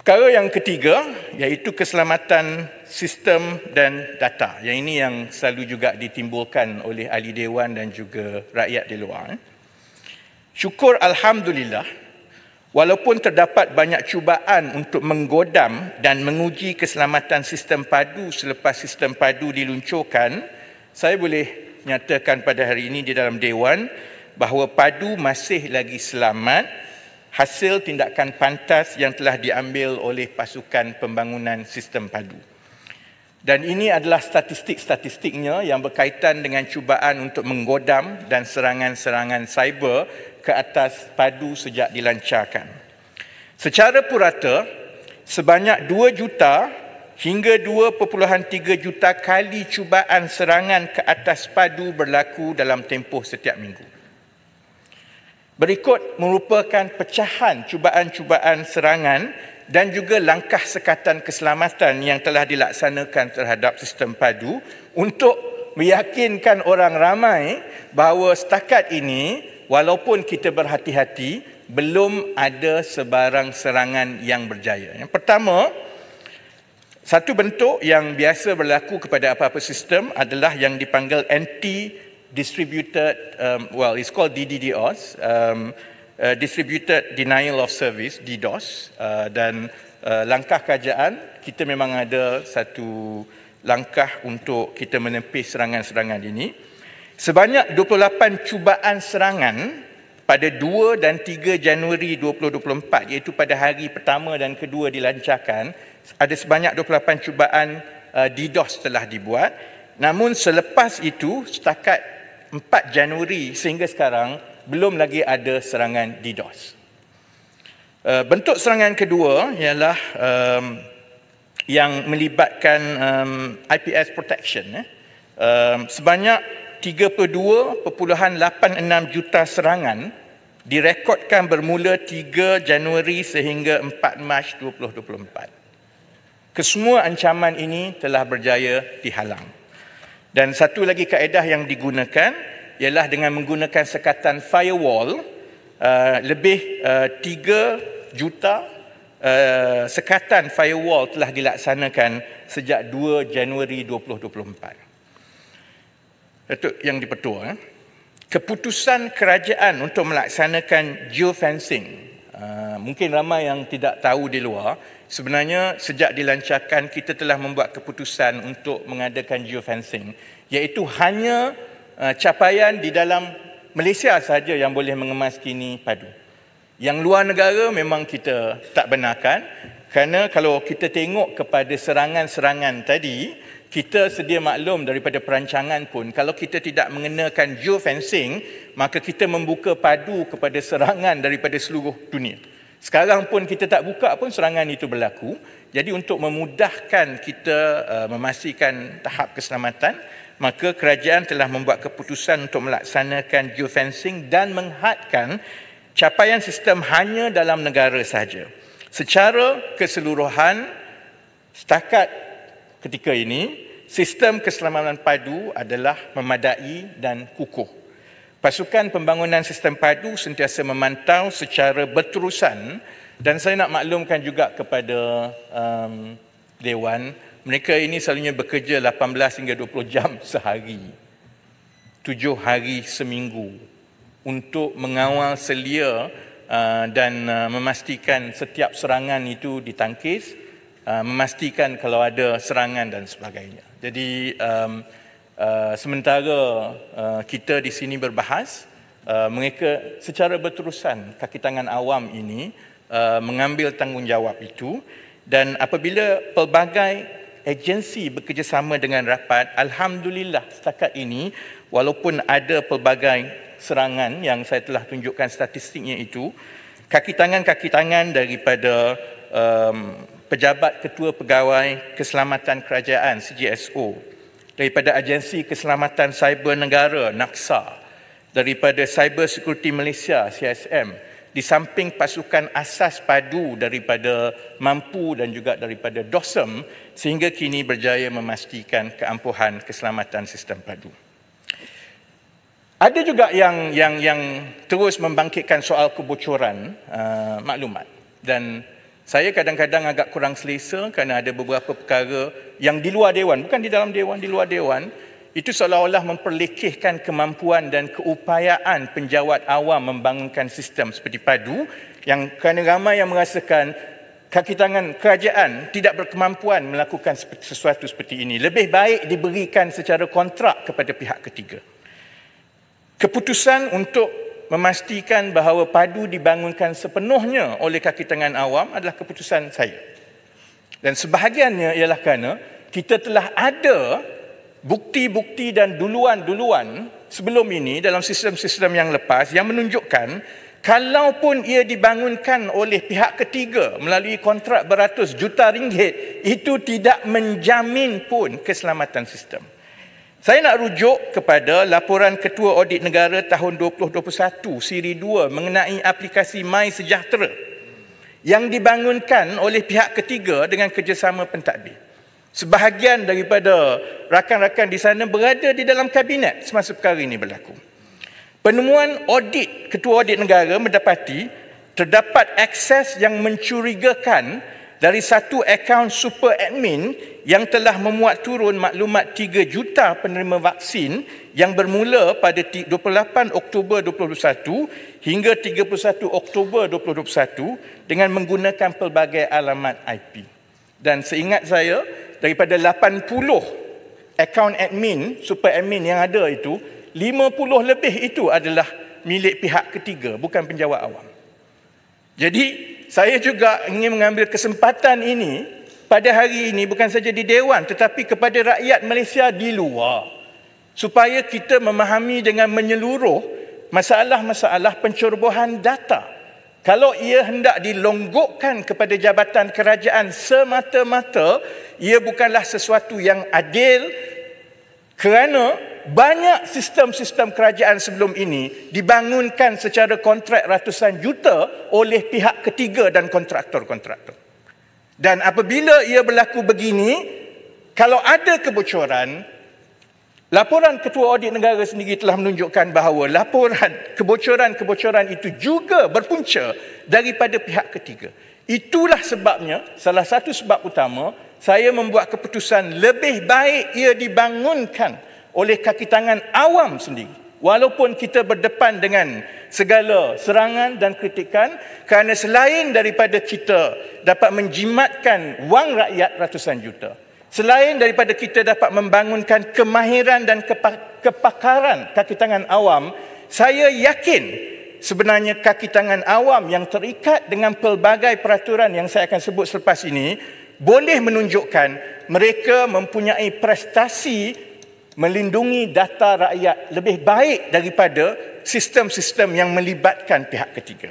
Perkara yang ketiga iaitu keselamatan sistem dan data. Yang ini yang selalu juga ditimbulkan oleh ahli dewan dan juga rakyat di luar. Syukur alhamdulillah, walaupun terdapat banyak cubaan untuk menggodam dan menguji keselamatan sistem padu selepas sistem padu diluncurkan, saya boleh nyatakan pada hari ini di dalam dewan bahawa padu masih lagi selamat hasil tindakan pantas yang telah diambil oleh pasukan pembangunan sistem padu. Dan ini adalah statistik-statistiknya yang berkaitan dengan cubaan untuk menggodam dan serangan-serangan cyber ke atas padu sejak dilancarkan. Secara purata, sebanyak 2 juta hingga 2.3 juta kali cubaan serangan ke atas padu berlaku dalam tempoh setiap minggu. Berikut merupakan pecahan cubaan-cubaan serangan dan juga langkah sekatan keselamatan yang telah dilaksanakan terhadap sistem padu untuk meyakinkan orang ramai bahawa setakat ini walaupun kita berhati-hati belum ada sebarang serangan yang berjaya. Yang pertama, satu bentuk yang biasa berlaku kepada apa-apa sistem adalah yang dipanggil anti-distributed, it's called DDoS, Distributed Denial of Service, DDoS, dan langkah kerajaan, kita memang ada satu langkah untuk kita menepis serangan-serangan ini. Sebanyak 28 cubaan serangan pada 2 dan 3 Januari 2024, iaitu pada hari pertama dan kedua dilancarkan, ada sebanyak 28 cubaan DDoS telah dibuat. Namun selepas itu, setakat 4 Januari sehingga sekarang, belum lagi ada serangan DDoS. Bentuk serangan kedua ialah yang melibatkan IPS protection. Sebanyak 32.86 juta serangan direkodkan bermula 3 Januari sehingga 4 Mac 2024. Kesemua ancaman ini telah berjaya dihalang. Dan satu lagi kaedah yang digunakan ialah dengan menggunakan sekatan firewall, lebih 3 juta sekatan firewall telah dilaksanakan sejak 2 Januari 2024. Datuk Yang di-Pertua, keputusan kerajaan untuk melaksanakan geofencing, mungkin ramai yang tidak tahu di luar, sebenarnya sejak dilancarkan kita telah membuat keputusan untuk mengadakan geofencing, iaitu hanya capaian di dalam Malaysia sahaja yang boleh mengemas-kini padu. Yang luar negara memang kita tak benarkan, kerana kalau kita tengok kepada serangan-serangan tadi, kita sedia maklum daripada perancangan pun, kalau kita tidak mengenakan geofencing, maka kita membuka padu kepada serangan daripada seluruh dunia. Sekarang pun kita tak buka pun serangan itu berlaku. Jadi untuk memudahkan kita memastikan tahap keselamatan, maka kerajaan telah membuat keputusan untuk melaksanakan geofencing dan menghadkan capaian sistem hanya dalam negara sahaja. Secara keseluruhan, setakat ketika ini, sistem keselamatan padu adalah memadai dan kukuh. Pasukan pembangunan sistem padu sentiasa memantau secara berterusan, dan saya nak maklumkan juga kepada Dewan, mereka ini selalunya bekerja 18 hingga 20 jam sehari, 7 hari seminggu untuk mengawal selia dan memastikan setiap serangan itu ditangkis, memastikan kalau ada serangan dan sebagainya. Jadi sementara kita di sini berbahas, mereka secara berterusan, kaki tangan awam ini mengambil tanggungjawab itu, dan apabila pelbagai agensi bekerjasama dengan rapat, alhamdulillah setakat ini walaupun ada pelbagai serangan yang saya telah tunjukkan statistiknya itu, kaki tangan daripada pejabat ketua pegawai keselamatan kerajaan CGSO, daripada Agensi Keselamatan Cyber Negara NAKSA, daripada Cyber Security Malaysia CSM, di samping pasukan asas padu daripada Mampu dan juga daripada DOSM, sehingga kini berjaya memastikan keampuhan keselamatan sistem padu. Ada juga yang terus membangkitkan soal kebocoran maklumat, dan Saya kadang-kadang agak kurang selesa kerana ada beberapa perkara yang di luar Dewan, bukan di dalam Dewan, di luar Dewan, itu seolah-olah memperlekehkan kemampuan dan keupayaan penjawat awam membangunkan sistem seperti padu, yang kerana ramai yang merasakan kaki tangan kerajaan tidak berkemampuan melakukan sesuatu seperti ini. Lebih baik diberikan secara kontrak kepada pihak ketiga. Keputusan untuk memastikan bahawa padu dibangunkan sepenuhnya oleh kaki tangan awam adalah keputusan saya. Dan sebahagiannya ialah kerana kita telah ada bukti-bukti dan duluan-duluan sebelum ini dalam sistem-sistem yang lepas yang menunjukkan kalaupun ia dibangunkan oleh pihak ketiga melalui kontrak beratus juta ringgit, itu tidak menjamin pun keselamatan sistem. Saya nak rujuk kepada laporan Ketua Audit Negara tahun 2021 siri 2 mengenai aplikasi MySejahtera yang dibangunkan oleh pihak ketiga dengan kerjasama pentadbir. Sebahagian daripada rakan-rakan di sana berada di dalam kabinet semasa perkara ini berlaku. Penemuan audit Ketua Audit Negara mendapati terdapat akses yang mencurigakan dari satu akaun super admin yang telah memuat turun maklumat 3 juta penerima vaksin yang bermula pada 28 Oktober 2021 hingga 31 Oktober 2021 dengan menggunakan pelbagai alamat IP. Dan seingat saya, daripada 80 akaun admin, super admin yang ada itu, 50 lebih itu adalah milik pihak ketiga, bukan penjawat awam. Jadi, saya juga ingin mengambil kesempatan ini pada hari ini bukan saja di Dewan tetapi kepada rakyat Malaysia di luar supaya kita memahami dengan menyeluruh masalah-masalah pencerobohan data. Kalau ia hendak dilonggokkan kepada jabatan kerajaan semata-mata, ia bukanlah sesuatu yang adil kerana banyak sistem-sistem kerajaan sebelum ini dibangunkan secara kontrak ratusan juta oleh pihak ketiga dan kontraktor-kontraktor. Dan apabila ia berlaku begini, kalau ada kebocoran, laporan Ketua Audit Negara sendiri telah menunjukkan bahawa laporan kebocoran-kebocoran itu juga berpunca daripada pihak ketiga. Itulah sebabnya, salah satu sebab utama, saya membuat keputusan lebih baik ia dibangunkan oleh kaki tangan awam sendiri. Walaupun kita berdepan dengan segala serangan dan kritikan, kerana selain daripada kita dapat menjimatkan wang rakyat ratusan juta, selain daripada kita dapat membangunkan kemahiran dan kepakaran kaki tangan awam, saya yakin sebenarnya kaki tangan awam yang terikat dengan pelbagai peraturan yang saya akan sebut selepas ini boleh menunjukkan mereka mempunyai prestasi melindungi data rakyat lebih baik daripada sistem-sistem yang melibatkan pihak ketiga.